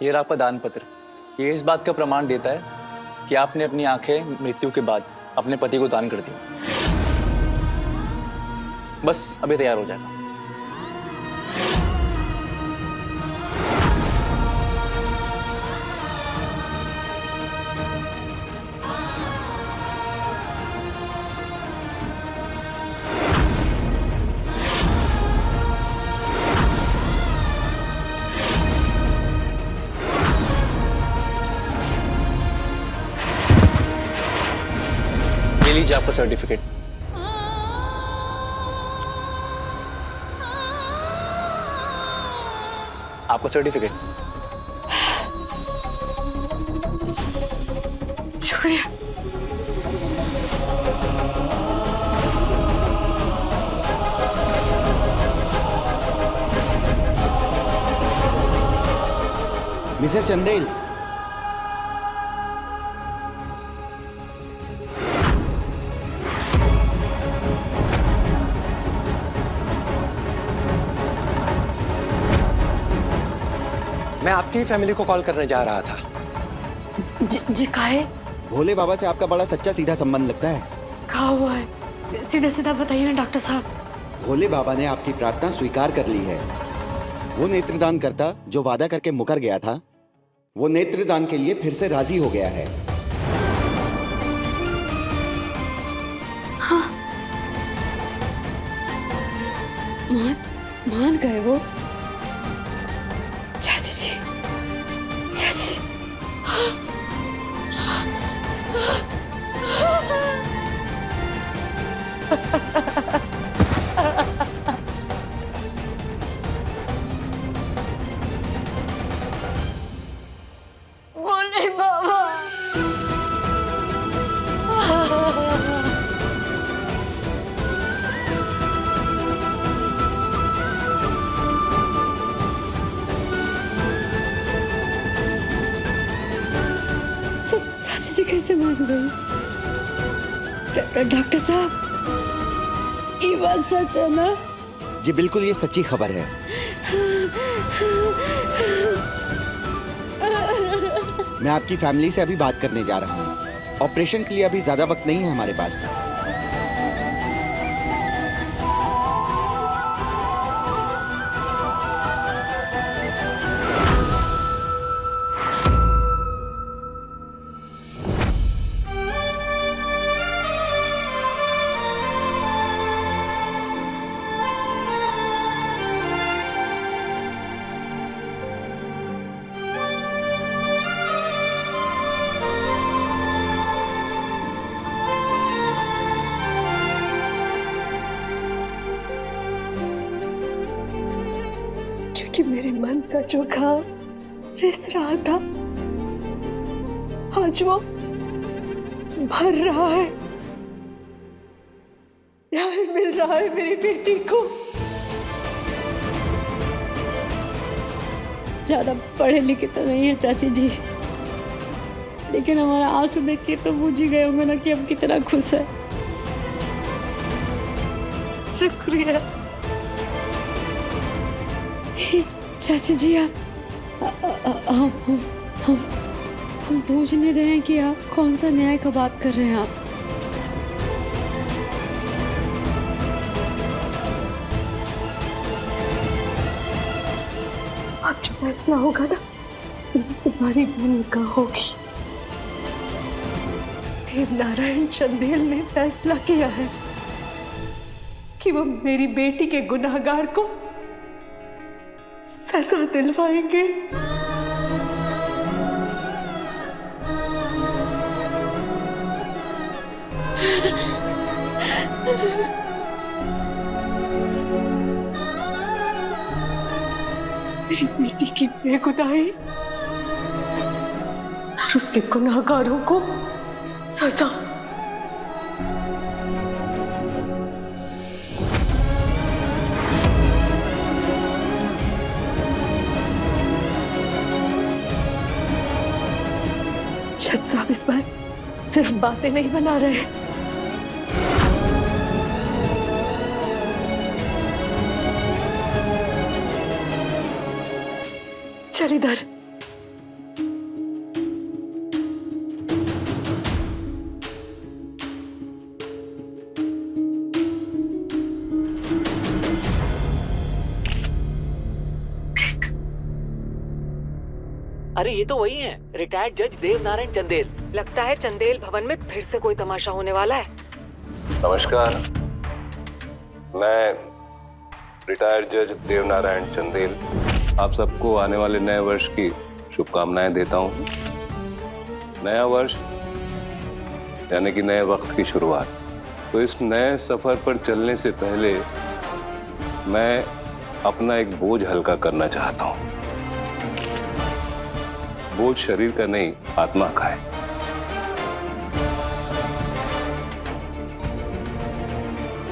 ये रहा आपका दान पत्र। ये इस बात का प्रमाण देता है कि आपने अपनी आंखें मृत्यु के बाद अपने पति को दान कर दी। बस अभी तैयार हो जाएगा। ले लीजिए आपका सर्टिफिकेट। आपका सर्टिफिकेट। शुक्रिया। मिसेस चंदेल, मैं आपकी फैमिली को कॉल करने जा रहा था। जी काहे? भोले बाबा से आपका बड़ा सच्चा सीधा संबंध लगता है। कहा हुआ है? सीधा सीधा बताइए ना डॉक्टर साहब। भोले बाबा ने आपकी प्रार्थना स्वीकार कर ली है। वो नेत्रदान करता जो वादा करके मुकर गया था, वो नेत्रदान के लिए फिर से राजी हो गया है। हाँ, मान गए वो। चाची जी, चाची। बोले बाबा। चाची जी कैसे मान गई? डॉक्टर साहब, ये बात सच है ना? जी बिल्कुल, ये सच्ची खबर है। मैं आपकी फैमिली से अभी बात करने जा रहा हूँ। ऑपरेशन के लिए अभी ज्यादा वक्त नहीं है हमारे पास। कि मेरे मन का जो घाव रिस रहा था, आज वो भर रहा है। न्याय मिल रहा है मेरी बेटी को। ज्यादा पढ़े लिखे तो नहीं है चाची जी, लेकिन हमारा आंसू देख के तो बुझ ही गए होंगे ना कि हम कितना खुश है। शुक्रिया। चाची जी, आप हम पूछ नहीं रहे हैं कि आप कौन सा न्याय का बात कर रहे हैं। अब जो फैसला होगा ना, इसमें तुम्हारी भूमिका होगी। देव नारायण चंदेल ने फैसला किया है कि वो मेरी बेटी के गुनाहगार को सजा दिलवाएंगे। मेरी बेटी की बेगुनाही और उसके गुनाहगारों को सजा। जज साहब इस बार सिर्फ बातें नहीं बना रहे, चल इधर, अरे ये तो वही हैं, रिटायर्ड जज देव नारायण चंदेल। लगता है चंदेल भवन में फिर से कोई तमाशा होने वाला है। नमस्कार, मैं रिटायर्ड जज देवनारायण चंदेल आप सबको आने वाले नए वर्ष की शुभकामनाएं देता हूं। नया वर्ष यानी कि नए वक्त की शुरुआत। तो इस नए सफर पर चलने से पहले मैं अपना एक बोझ हल्का करना चाहता हूं। बोझ शरीर का नहीं, आत्मा का है।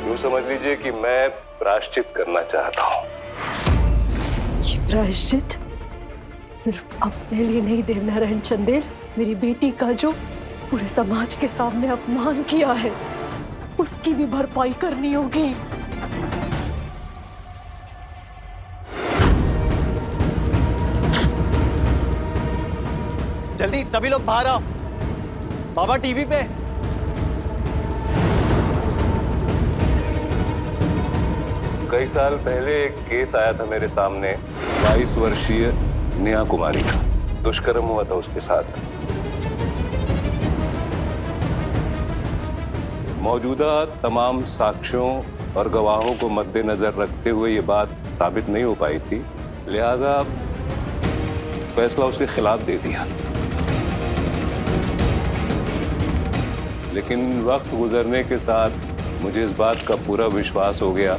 यूं समझ लीजिए कि मैं प्रायश्चित करना चाहता हूं। ये प्रायश्चित सिर्फ अपने लिए नहीं देवनारायण चंदेल, मेरी बेटी का जो पूरे समाज के सामने अपमान किया है उसकी भी भरपाई करनी होगी। जल्दी सभी लोग बाहर आओ, बाबा टीवी पे। कई साल पहले एक केस आया था मेरे सामने 22 वर्षीय नेहा कुमारी का। दुष्कर्म हुआ था उसके साथ। मौजूदा तमाम साक्ष्यों और गवाहों को मद्देनजर रखते हुए ये बात साबित नहीं हो पाई थी, लिहाजा फैसला उसके खिलाफ दे दिया। लेकिन वक्त गुजरने के साथ मुझे इस बात का पूरा विश्वास हो गया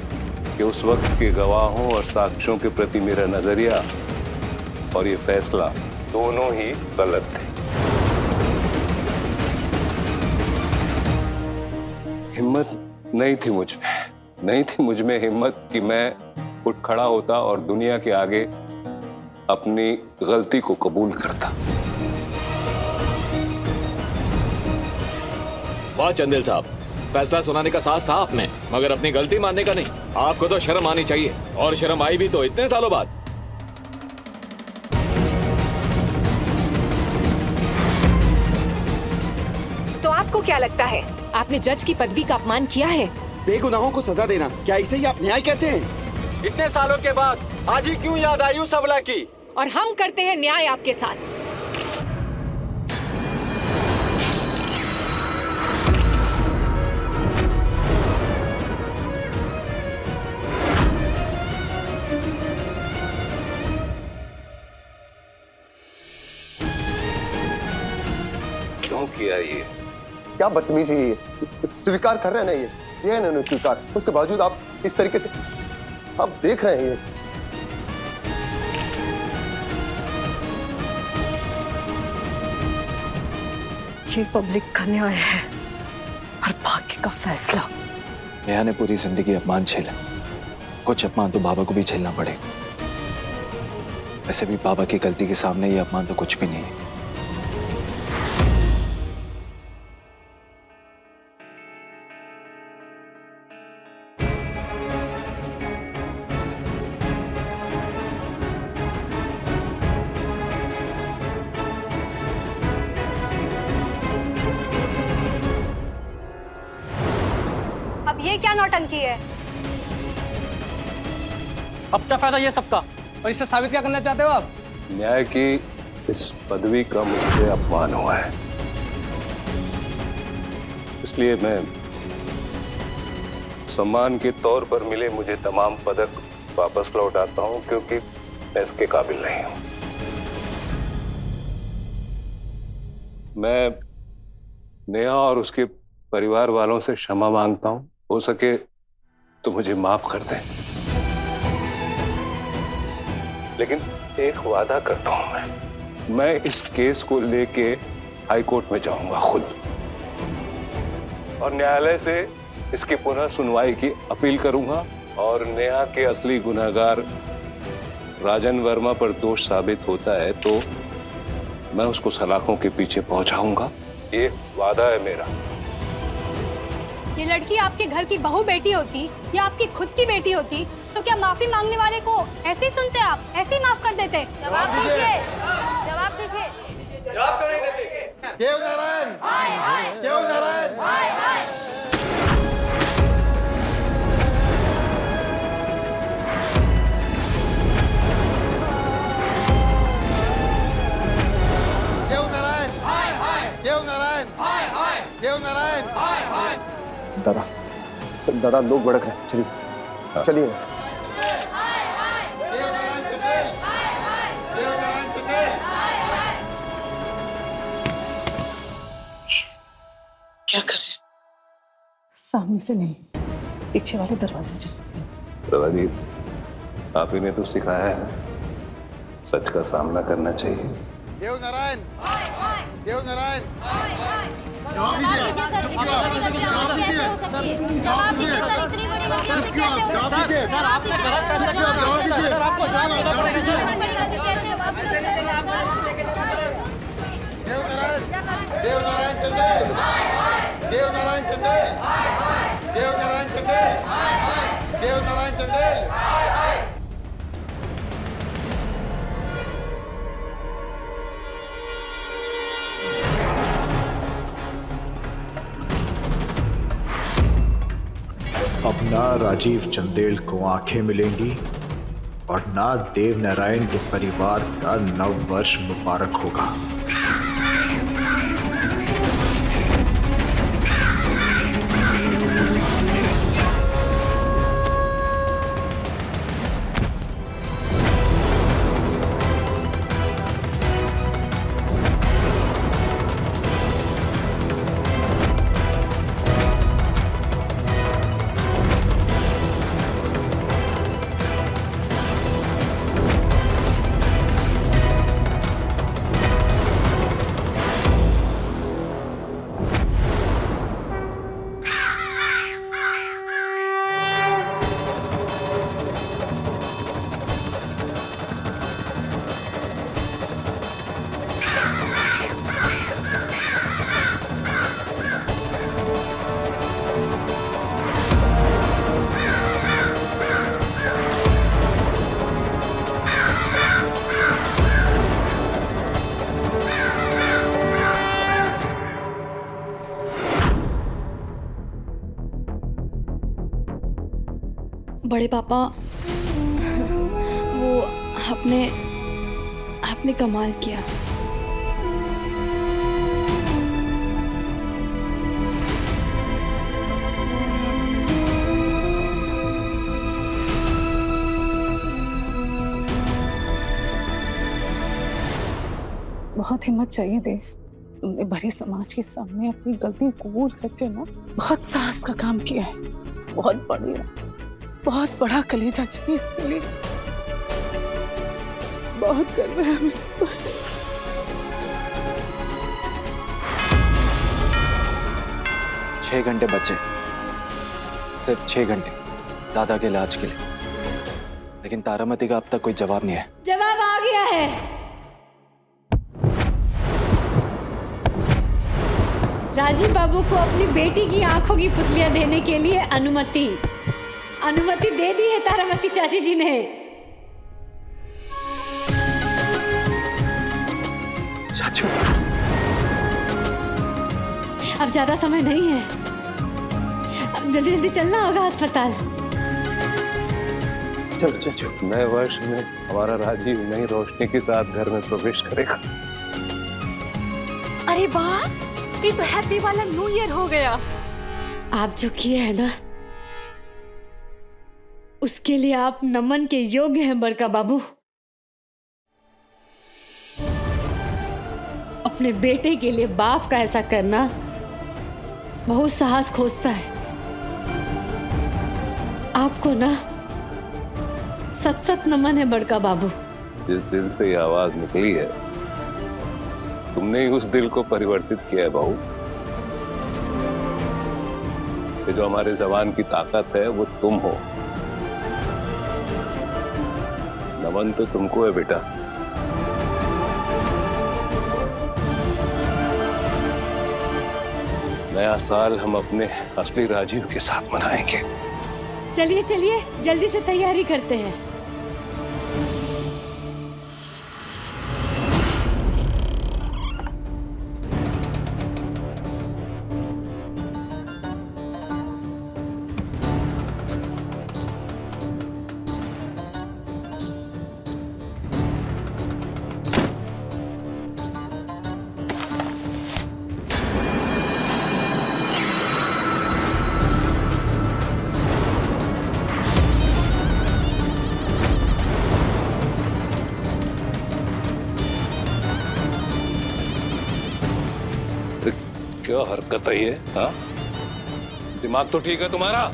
कि उस वक्त के गवाहों और साक्ष्यों के प्रति मेरा नजरिया और ये फैसला दोनों ही गलत थे। हिम्मत नहीं थी मुझ में हिम्मत कि मैं उठ खड़ा होता और दुनिया के आगे अपनी गलती को कबूल करता। वाह चंदेल साहब, फैसला सुनाने का साहस था आपने, मगर अपनी गलती मानने का नहीं। आपको तो शर्म आनी चाहिए, और शर्म आई भी तो इतने सालों बाद। तो आपको क्या लगता है, आपने जज की पदवी का अपमान किया है? बेगुनाहों को सजा देना, क्या इसे ही आप न्याय कहते हैं? इतने सालों के बाद आज ही क्यों याद आई उस सबला की? और हम करते हैं न्याय आपके साथ। क्यों किया ये? क्या बदतमीजी है ये? स्वीकार कर रहे हैं ना ये है ना स्वीकार, उसके बावजूद आप इस तरीके से आप देख रहे हैं ये पब्लिक का न्याय है और भाग्य का फैसला। नेहा ने पूरी जिंदगी अपमान झेला, कुछ अपमान तो बाबा को भी झेलना पड़ेगा। वैसे भी बाबा की गलती के सामने ये अपमान तो कुछ भी नहीं है। अब ये क्या नौटंकी है? अब क्या फायदा ये सबका? और इससे साबित क्या करना चाहते हो आप? न्याय की इस पदवी का मुझसे अपमान हुआ है, इसलिए मैं सम्मान के तौर पर मिले मुझे तमाम पदक वापस लौटाता हूं, क्योंकि मैं इसके काबिल नहीं हूं। मैं नेहा और उसके परिवार वालों से क्षमा मांगता हूं। हो सके तो मुझे माफ कर दें, लेकिन एक वादा करता हूं, मैं इस केस को लेके हाई कोर्ट में जाऊंगा खुद, और न्यायालय से इसकी पुनः सुनवाई की अपील करूंगा, और नेहा के असली गुनहगार राजन वर्मा पर दोष साबित होता है तो मैं उसको सलाखों के पीछे पहुंचाऊंगा। ये वादा है मेरा। ये लड़की आपके घर की बहू बेटी होती या आपकी खुद की बेटी होती तो क्या माफी मांगने वाले को ऐसे ही सुनते आप, ऐसे ही माफ कर देते? जवाब दीजिए, जवाब दीजिए। देवनारायण, देवनारायण। दादा दादा लोग भड़क रहे हैं, चलिए चलिए यहाँ से। क्या कर रहे हैं? सामने से नहीं, पीछे वाले दरवाजे से। प्रदीप, आप ही ने तो सिखाया है सच का सामना करना चाहिए। देवनारायण जवाब दीजिए सर, इतनी बड़ी गलती आपसे कैसे हो सकती है? जवाब दीजिए सर, इतनी बड़ी गलती आपसे कैसे हो सकती है? जवाब दीजिए सर, आपको जवाब इतनी बड़ी गलती कैसे हो? देवनारायण चंदेल, देवनारायण चंदेल, देवनारायण चंदेल, देवनारायण चंदेल। अब ना राजीव चंदेल को आंखें मिलेंगी और ना देव नारायण के परिवार का नव वर्ष मुबारक होगा। बड़े पापा, वो आपने कमाल किया। बहुत हिम्मत चाहिए देव, तुमने भरी समाज के सामने अपनी गलती कबूल करके ना बहुत साहस का काम किया है। बहुत बढ़िया, बहुत बड़ा कलेजा चाहिए इसके लिए। बहुत गर्व है हमें तुम पर। 6 घंटे बचे, सिर्फ 6 घंटे दादा के इलाज के लिए, लेकिन तारामती का अब तक कोई जवाब नहीं है। जवाब आ गया है। राजीव बाबू को अपनी बेटी की आंखों की पुतलियां देने के लिए अनुमति दे दी है तारामती चाची जी ने। चाचू, अब ज्यादा समय नहीं है, अब जल्दी जल्दी चलना होगा अस्पताल। चलो चाचू। नए वर्ष में हमारा राजीव नई रोशनी के साथ घर में प्रवेश करेगा। अरे वाह, ये तो हैप्पी वाला न्यू ईयर हो गया। आप जो किए हैं ना, उसके लिए आप नमन के योग्य हैं बड़का बाबू। अपने बेटे के लिए बाप का ऐसा करना बहुत साहस खोजता है। आपको ना सच सच नमन है बड़का बाबू। जिस दिल से ये आवाज निकली है, तुमने ही उस दिल को परिवर्तित किया है बहू। ये जो हमारे जवान की ताकत है वो तुम हो। नमन तो तुमको है बेटा। नया साल हम अपने असली राजीव के साथ मनाएंगे। चलिए चलिए, जल्दी से तैयारी करते हैं। हो हरकत है ये? हाँ, दिमाग तो ठीक है तुम्हारा?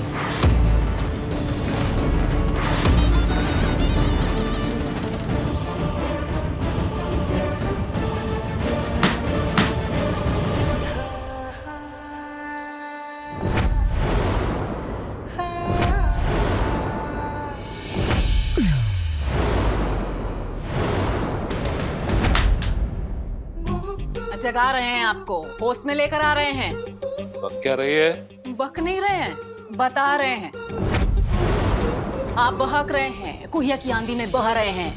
जगा रहे हैं आपको, होश में लेकर आ रहे हैं। बक क्या रही है? बक नहीं रहे हैं, बता रहे हैं। आप बहक रहे हैं, कुहिया की आंधी में बह रहे हैं,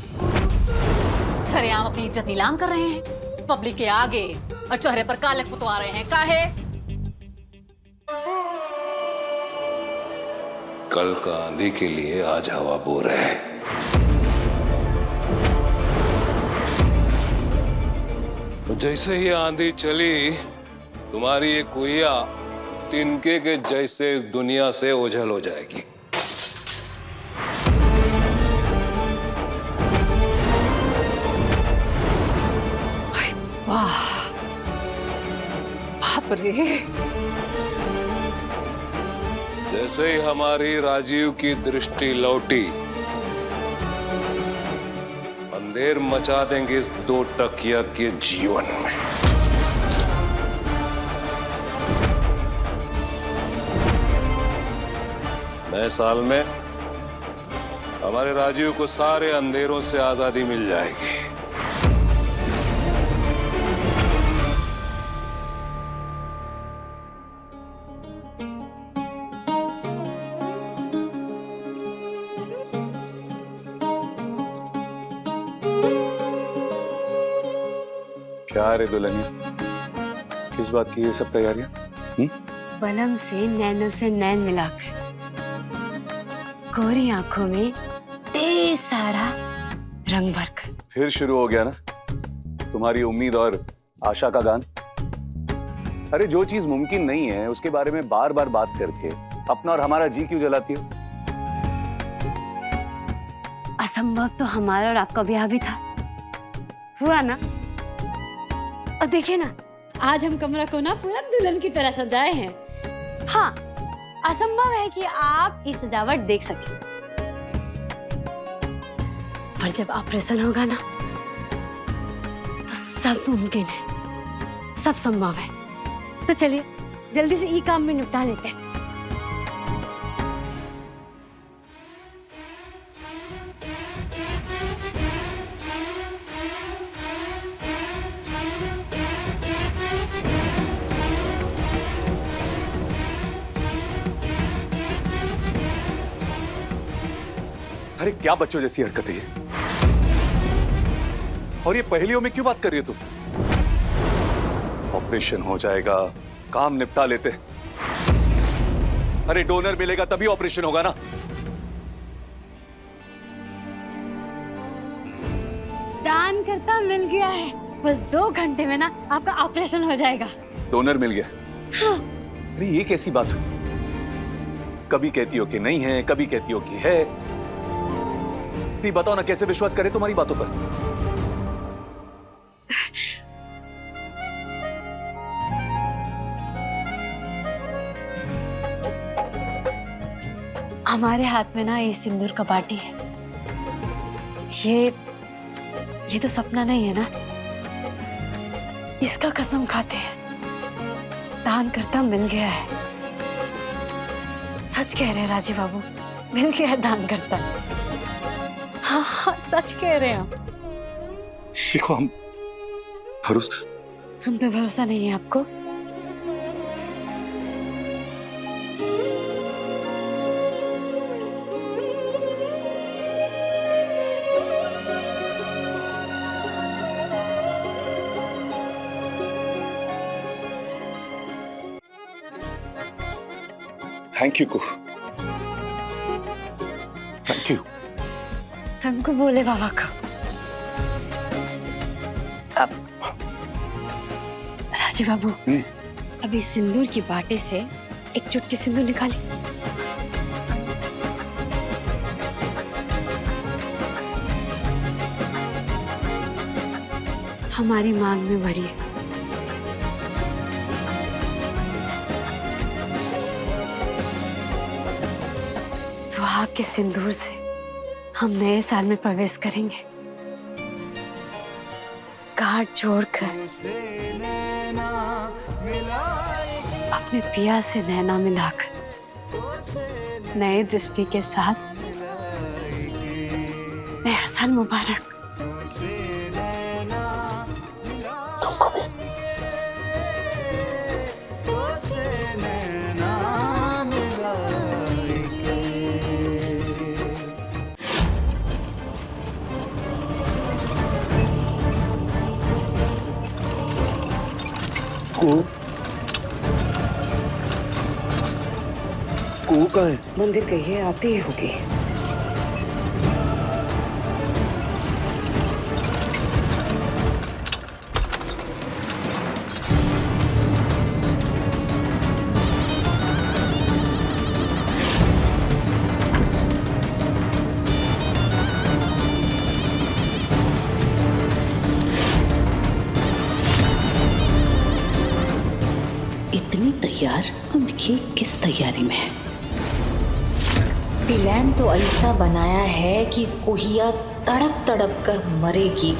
सरेआम अपनी इज्जत नीलाम कर रहे हैं पब्लिक के आगे और चेहरे पर कालक पुतवा रहे हैं। काहे? कल का आंधी के लिए आज हवा बो रहे हैं। तो जैसे ही आंधी चली, तुम्हारी ये कुइया तिनके के जैसे दुनिया से ओझल हो जाएगी। वाह, बाप रे। जैसे ही हमारी राजीव की दृष्टि लौटी, अंधेर मचा देंगे इस दो टकिया के जीवन में। नए साल में हमारे राजीव को सारे अंधेरों से आजादी मिल जाएगी। क्या रे दुल्हनिया, किस बात की ये सब तैयारियां? बलम से नैनों से नैन मिलाकर, गोरी आंखों में ढेर सारा रंग भरकर। फिर शुरू हो गया ना तुम्हारी उम्मीद और आशा का गान। अरे जो चीज मुमकिन नहीं है उसके बारे में बार बार बात करके अपना और हमारा जी क्यों जलाती हो? असंभव तो हमारा और आपका ब्याह भी था, हुआ ना। और देखिए ना, आज हम कमरा को ना पूरा दुल्हन की तरह सजाए हैं। हाँ, असंभव है कि आप इस सजावट देख सकें, पर जब ऑपरेशन होगा ना तो सब मुमकिन है, सब संभव है। तो चलिए जल्दी से ये काम में निपटा लेते हैं। अरे क्या बच्चों जैसी हरकत है ये? और ये पहेलियों में क्यों बात कर रही हो तुम? ऑपरेशन हो जाएगा, काम निपटा लेते। अरे डोनर मिलेगा तभी ऑपरेशन होगा ना। दानकर्ता मिल गया है, बस 2 घंटे में ना आपका ऑपरेशन हो जाएगा। डोनर मिल गया? हाँ। अरे ये कैसी बात हुई? कभी कहती हो कि नहीं है, कभी कहती हो कि है। बताओ ना, कैसे विश्वास करें तुम्हारी बातों पर? हमारे हाथ में ना ये सिंदूर का बाटी है। ये तो सपना नहीं है ना, इसका कसम खाते हैं, दानकर्ता मिल गया है। सच कह रहे हैं राजीव बाबू, मिल गया है दानकर्ता। हाँ हाँ, सच कह रहे हैं आप। देखो, हम पे भरोसा नहीं है आपको? Thank you Kuh, thank you. हमको बोले बाबा को। अब राजीव बाबू, अभी सिंदूर की बाटी से एक चुटकी सिंदूर निकाली। हमारी मांग में भरिए। सुहाग के सिंदूर से हम नए साल में प्रवेश करेंगे। गांठ जोड़कर अपने पिया से नैना मिलाकर नए दृष्टि के साथ नया साल मुबारक। तुमको भी। कहाँ है? मंदिर गई है, आती ही होगी। इतनी तैयार, उनकी किस तैयारी में है? प्लान तो ऐसा बनाया है कि कोहिया तड़प तड़प कर मरेगी